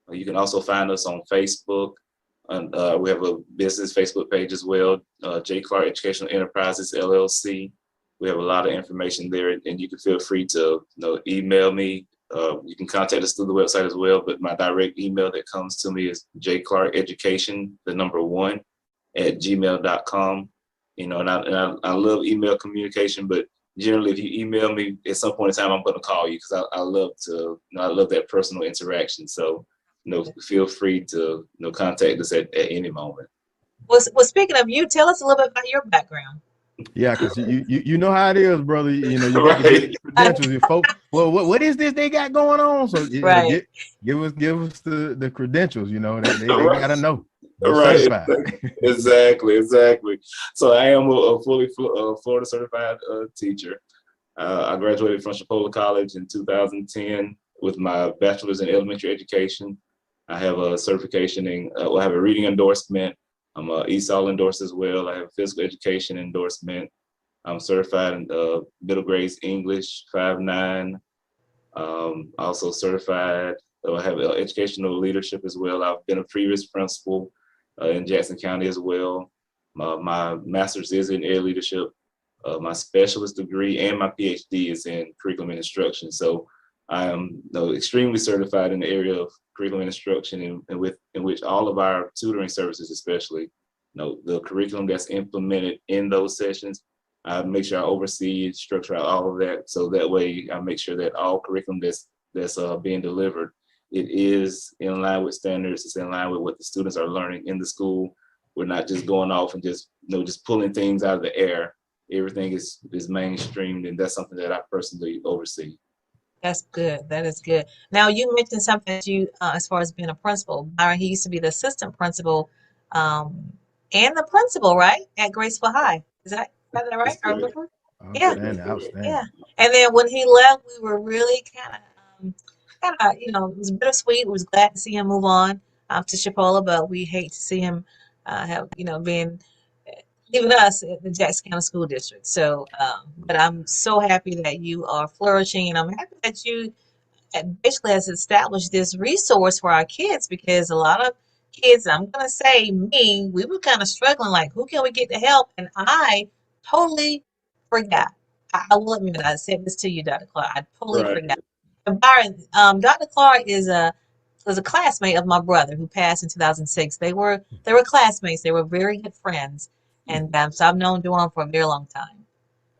You can also find us on Facebook. And we have a business Facebook page as well, J. Clark Educational Enterprises, LLC. We have a lot of information there, and you can feel free to email me. You can contact us through the website as well, but my direct email that comes to me is jclarkeducation1@gmail.com. And I love email communication, but generally, if you email me at some point in time, I'm going to call you because I love that personal interaction. So, feel free to contact us at any moment. Well, speaking of you, tell us a little bit about your background. Yeah, because you know how it is, brother. You got to get the credentials. Your folks, well, what is this they got going on? So give us the credentials. They got to know. Right. Exactly. So I am a fully Florida certified teacher. I graduated from Chipola College in 2010 with my bachelor's in elementary education. I have a certification I have a reading endorsement. I'm ESOL endorsed as well. I have a physical education endorsement. I'm certified in middle grades English 5.9. Also certified. I have educational leadership as well. I've been a previous principal in Jackson County as well. My master's is in ed leadership. My specialist degree and my PhD is in curriculum and instruction. So I am extremely certified in the area of curriculum and instruction, in which all of our tutoring services, especially, the curriculum that's implemented in those sessions, I make sure I oversee, structure out all of that. So that way I make sure that all curriculum that's being delivered, it is in line with standards. It's in line with what the students are learning in the school. We're not just going off and just pulling things out of the air. Everything is mainstreamed, and that's something that I personally oversee. That's good. That is good. Now, you mentioned something that you, as far as being a principal, Byron, he used to be the assistant principal and the principal, right, at Graceville High. Is that right? I remember. Outstanding. Yeah. And then when he left, we were really kind of, it was bittersweet. We was glad to see him move on to Chipola, but we hate to see him leaving us at the Jackson County School District. So, but I'm so happy that you are flourishing, and I'm happy that you basically has established this resource for our kids, because a lot of kids, I'm going to say we were kind of struggling, like, who can we get to help? And I totally forgot. I will admit, I said this to you, Dr. Clark. I totally forgot. And Byron, Dr. Clark was a classmate of my brother who passed in 2006. They were classmates. They were very good friends. And so I've known Duane for a very long time.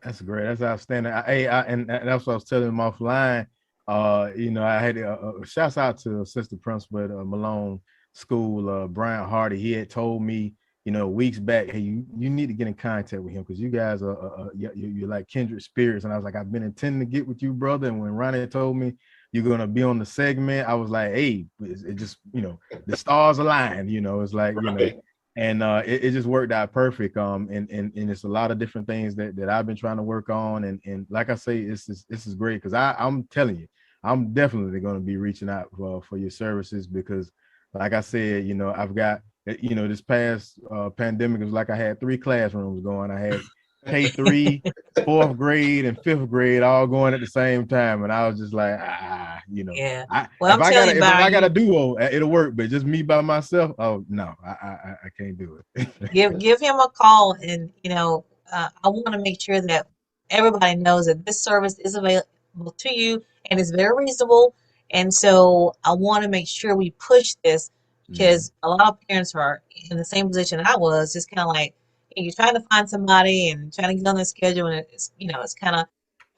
That's great. That's outstanding. And that's what I was telling him offline. I had shouts out to assistant principal at Malone School, Brian Hardy. He had told me, weeks back, hey, you need to get in contact with him because you guys are you're like kindred spirits. And I was like, I've been intending to get with you, brother. And when Ronnie told me you're gonna be on the segment, I was like, hey, it just the stars aligned. It's like Right. and it just worked out perfect. And it's a lot of different things that I've been trying to work on. And like I say, this is great because I'm telling you, I'm definitely going to be reaching out for your services because, like I said, I've got, this past pandemic, it was like I had 3 classrooms going. I had K3, 4th grade, and 5th grade all going at the same time, and I was just like, Yeah. I, Well, I'm telling you, if I got a Byron, duo, it'll work. But just me by myself, oh no, I can't do it. give him a call, and I want to make sure that everybody knows that this service is available to you and it's very reasonable. And so I want to make sure we push this Mhm. because a lot of parents are in the same position I was, just kind of like you're trying to find somebody and trying to get on their schedule, and it's kind of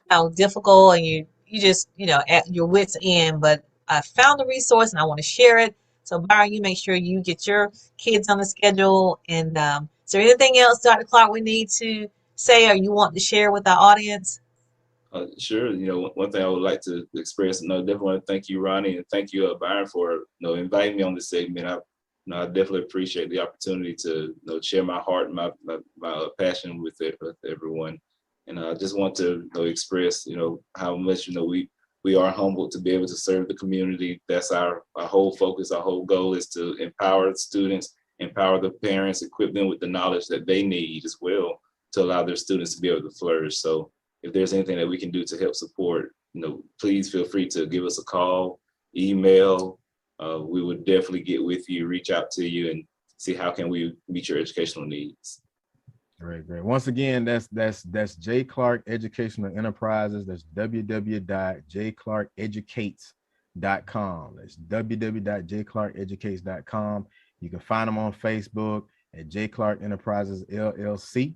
how difficult, and you just at your wits end. But I found the resource and I want to share it. So Byron, you make sure you get your kids on the schedule. And is there anything else, Dr. Clark, we need to say or you want to share with our audience? Sure. One thing I would like to express, definitely want to thank you, Ronnie, and thank you, Byron, for inviting me on this segment. I definitely appreciate the opportunity to share my heart and my passion with everyone. And I just want to express how much we are humbled to be able to serve the community. That's our whole focus. Our whole goal is to empower the students, empower the parents, equip them with the knowledge that they need as well to allow their students to be able to flourish. So if there's anything that we can do to help support, please feel free to give us a call, email. We would definitely get with you, reach out to you, and see how can we meet your educational needs. Great. Once again, that's J. Clark Educational Enterprises. That's www.jclarkeducates.com. That's www.jclarkeducates.com. You can find them on Facebook at J. Clark Enterprises LLC.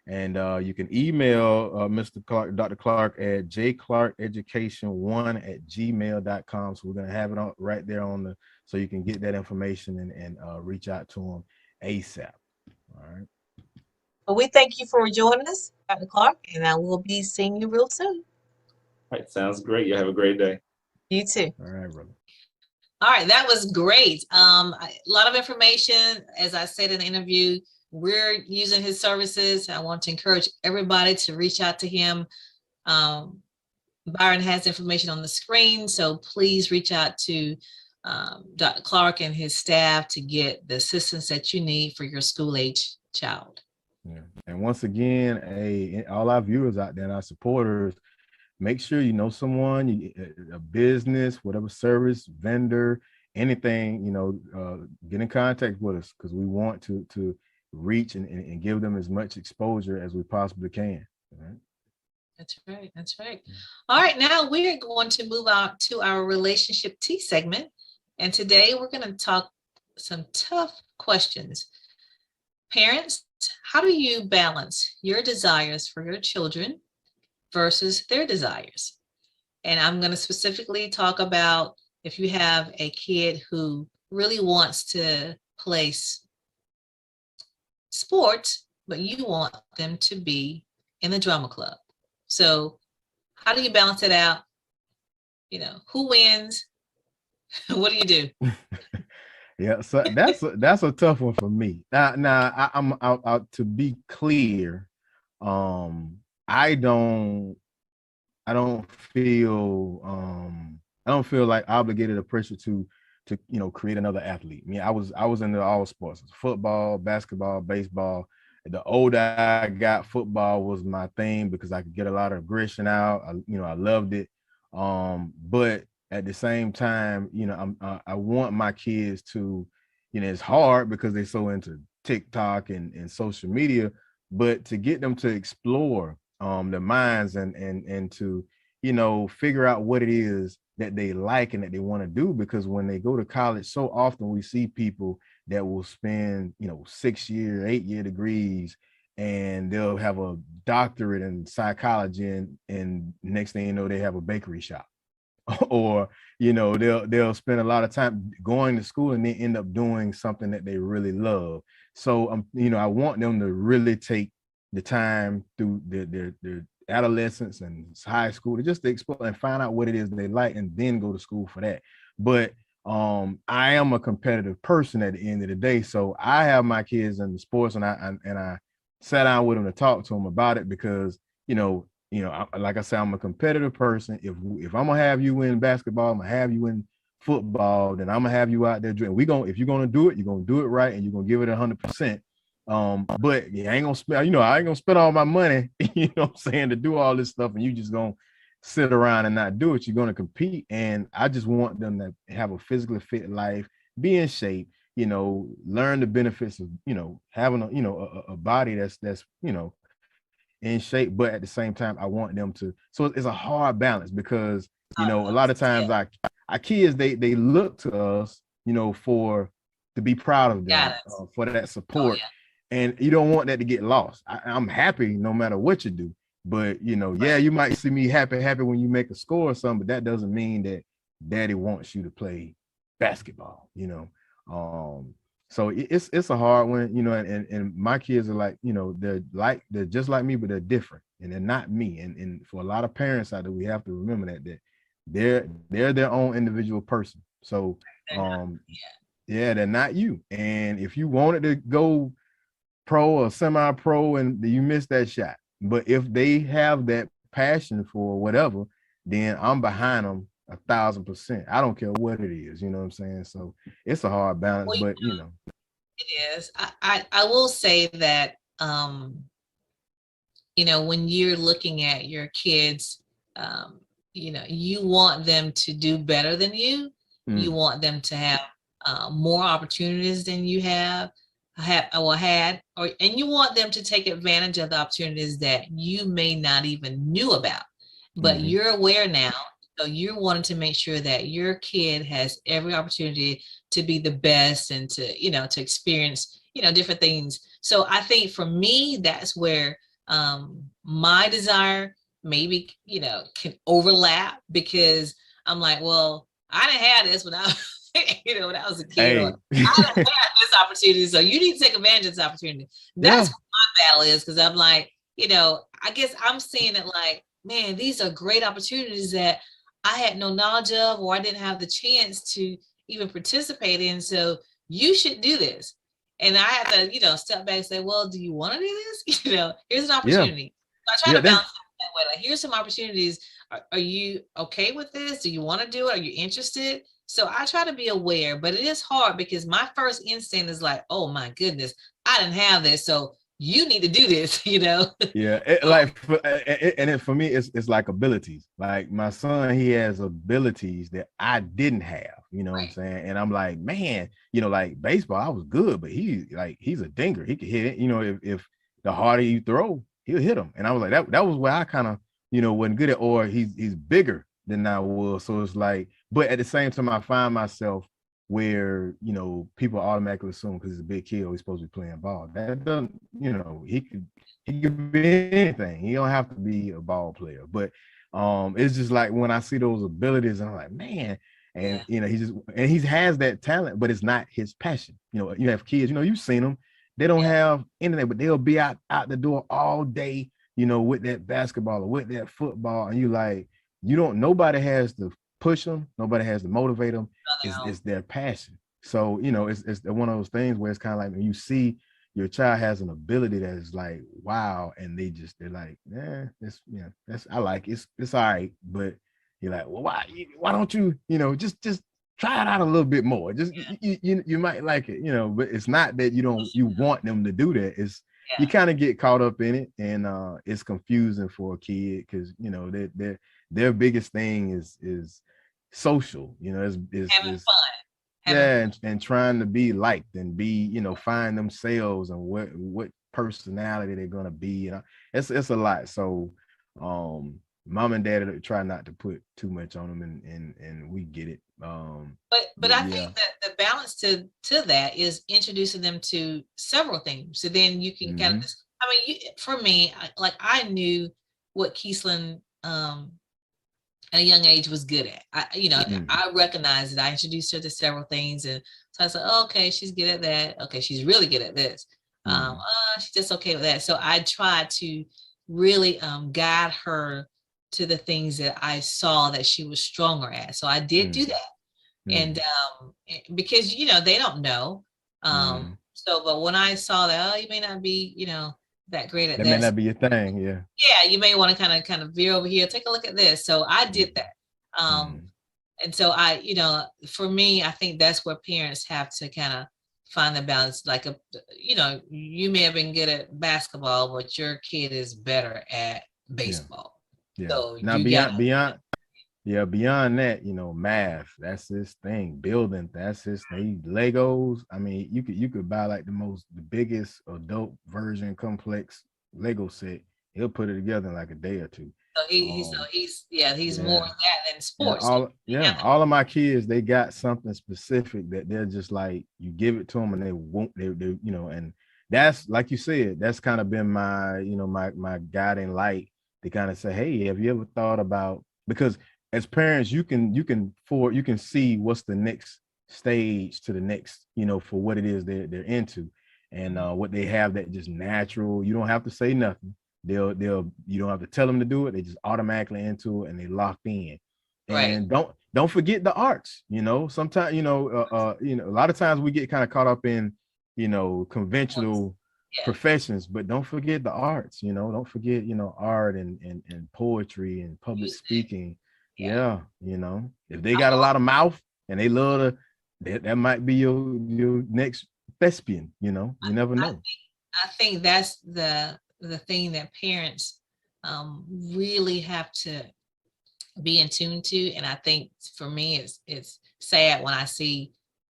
And you can email Mr. Clark, Dr. Clark at jclarkeducation1@gmail.com. So we're going to have it on right there so you can get that information and reach out to them ASAP. All right. Well, we thank you for joining us, Dr. Clark, and I will be seeing you real soon. All right, sounds great. You have a great day. You too. All right, brother. All right, that was great. A lot of information. As I said in the interview, we're using his services. I want to encourage everybody to reach out to him. Byron has information on the screen, so please reach out to Dr. Clark and his staff to get the assistance that you need for your school-age child. Yeah. And once again, all our viewers out there and our supporters, make sure you know someone, a business, whatever service, vendor, anything, get in contact with us because we want to reach and give them as much exposure as we possibly can. Right? That's right. That's right. All right. Now we're going to move on to our relationship T segment. And today we're going to talk some tough questions. Parents, how do you balance your desires for your children versus their desires? And I'm going to specifically talk about if you have a kid who really wants to play sports, but you want them to be in the drama club. So how do you balance it out? Who wins? What do you do? Yeah, so that's a tough one for me. Now I'm out to be clear. I don't feel like obligated or pressure to create another athlete. I mean, I was into all sports, football, basketball, baseball. The older I got, football was my thing because I could get a lot of aggression out. I loved it. But at the same time, I want my kids to, it's hard because they're so into TikTok and social media, but to get them to explore their minds and to, figure out what it is that they like and that they want to do. Because when they go to college, so often we see people that will spend, 6-year, 8-year degrees, and they'll have a doctorate in psychology, and next thing you know, they have a bakery shop. Or, you know, they'll spend a lot of time going to school and they end up doing something that they really love. So, you know, I want them to really take the time through their adolescence and high school to just explore and find out what it is they like, and then go to school for that. But I am a competitive person at the end of the day, so I have my kids in the sports, and I sat down with them to talk to them about it, because like I said, I'm a competitive person. If I'm gonna have you in basketball, I'm gonna have you in football, then I'm gonna have you out there doing. If you're gonna do it, you're gonna do it right, and you're gonna give it 100%. But yeah, I ain't gonna spend. I ain't gonna spend all my money. You know what I'm saying, to do all this stuff, and you just gonna sit around and not do it. You're gonna compete, and I just want them to have a physically fit life, be in shape. Learn the benefits of having a body that's in shape, but at the same time, I want them to. So it's a hard balance, because a lot of times our kids they look to us, to be proud of them, for that support, and you don't want that to get lost. I'm happy no matter what you do, but you might see me happy when you make a score or something, but that doesn't mean that daddy wants you to play basketball. So it's a hard one, and my kids are like, they're just like me, but they're different, and they're not me. And for a lot of parents out there, we have to remember that they're their own individual person. So they're not you. And if you wanted to go pro or semi-pro and you missed that shot, but if they have that passion for whatever, then I'm behind them 1,000%. I don't care what it is, you know what I'm saying? So it's a hard balance, but it is. I will say that when you're looking at your kids, you want them to do better than you. You want them to have more opportunities than you had, and you want them to take advantage of the opportunities that you may not even knew about, but you're aware now. So you're wanting to make sure that your kid has every opportunity to be the best, and to experience, different things. So I think for me, that's where my desire maybe, can overlap, because I'm like, well, I didn't have this when I was, when I was a kid. Hey. I didn't have this opportunity. So you need to take advantage of this opportunity. That's what my battle is. Cause I'm like, I guess I'm seeing it like, man, these are great opportunities that I had no knowledge of, or I didn't have the chance to even participate in. So you should do this. And I have to, step back and say, well, do you want to do this? Here's an opportunity. So I try to balance it that way. Like, here's some opportunities. Are you okay with this? Do you want to do it? Are you interested? So I try to be aware, but it is hard, because my first instinct is like, oh my goodness, I didn't have this. So you need to do this, Yeah, for me, it's like abilities. Like my son, he has abilities that I didn't have, what I'm saying? And I'm like, man, like baseball, I was good, but he's a dinger. He could hit it, if the harder you throw, he'll hit him. And I was like, that was where I kind of, wasn't good at, or he's bigger than I was. So it's like, but at the same time, I find myself where people automatically assume because he's a big kid, he's supposed to be playing ball. That doesn't, he could be anything. He don't have to be a ball player. But it's just like when I see those abilities, and I'm like, man, and he has that talent, but it's not his passion. You have kids, you've seen them, they don't have anything, but they'll be out the door all day, with that basketball or with that football, and you like, nobody has to push them, nobody has to motivate them. It's their passion. So it's one of those things where it's kind of like when you see your child has an ability that is like, wow, and they're like, that's I like it. It's all right, but you're like, well, why don't you just try it out a little bit more? Just you might like it, but it's not that you want them to do that. It's you kind of get caught up in it, and it's confusing for a kid, because their biggest thing is social, is having fun. And trying to be liked and be, find themselves and what personality they're gonna be. It's a lot. So mom and dad try not to put too much on them, and we get it. But I think that the balance to that is introducing them to several things. So then you can kind of I mean, for me, I knew what Keislan at a young age was good at. I recognized it. I introduced her to several things, and so I said, oh, okay, she's good at that. Okay, she's really good at this. She's just okay with that. So I tried to really guide her to the things that I saw that she was stronger at. So I did do that. And because they don't know. So but when I saw that, oh, you may not be, that great at that may not be your thing. Yeah, you may want to kind of veer over here, take a look at this. So I did that. And so for me, I think that's where parents have to kind of find the balance. Like you may have been good at basketball, but your kid is better at baseball. Yeah. So now beyond that, math, that's his thing. Building, that's his thing. Legos. I mean, you could buy like the biggest adult version complex Lego set. He'll put it together in like a day or two. So he's more of that than sports. All of my kids, they got something specific that they're just like, you give it to them and they won't, they and that's, like you said, that's kind of been my, my guiding light to kind of say, hey, have you ever thought about, because as parents, you can see what's the next stage to the next, for what it is they're into, and what they have that just natural. You don't have to say nothing. You don't have to tell them to do it. They just automatically into it and they locked in. And don't forget the arts. Sometimes a lot of times we get kind of caught up in conventional professions, but don't forget the arts. Don't forget art and poetry and public speaking. If they got a lot of mouth and they love that might be your next thespian. You never know. I think that's the thing that parents really have to be in tune to. And I think for me, it's sad when I see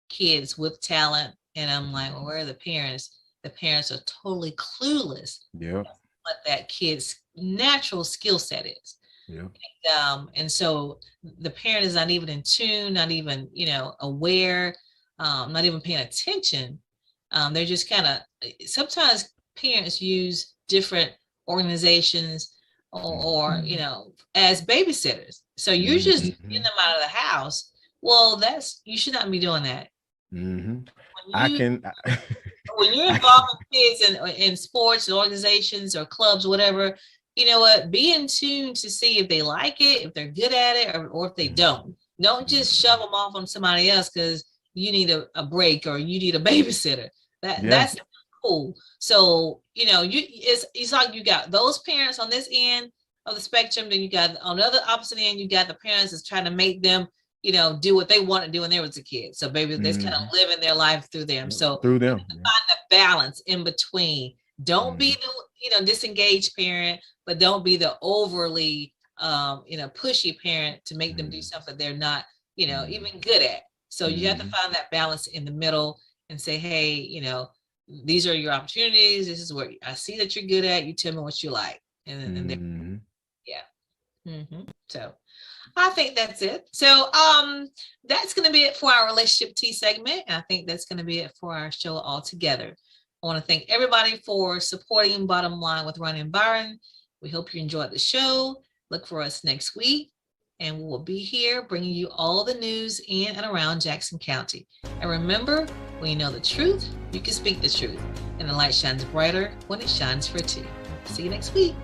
kids with talent and I'm like, well, where are the parents? The parents are totally clueless what that kid's natural skill set is. And so the parent is not even in tune, not even, aware, not even paying attention. They're just kind of, sometimes parents use different organizations or as babysitters. So you're just getting them out of the house. Well, you should not be doing that. When you're involved with kids in sports and organizations or clubs, whatever, you know what, be in tune to see if they like it, if they're good at it, or if they don't just shove them off on somebody else because you need a break or you need a babysitter. That's cool. So it's like you got those parents on this end of the spectrum, then you got on the other opposite end, you got the parents that's trying to make them do what they want to do when they was a kid. So baby, they're kind of living their life through them. So through them, find the balance in between. Don't be the disengaged parent, but don't be the overly pushy parent to make them do something they're not even good at. So you have to find that balance in the middle and say, hey, these are your opportunities. This is what I see that you're good at. You tell me what you like, and then So I think that's it. So that's going to be it for our relationship tea segment. And I think that's going to be it for our show altogether. I want to thank everybody for supporting Bottom Line with Roni Byron. We hope you enjoyed the show. Look for us next week, and we'll be here bringing you all the news in and around Jackson County. And remember, when you know the truth, you can speak the truth, and the light shines brighter when it shines for two. See you next week.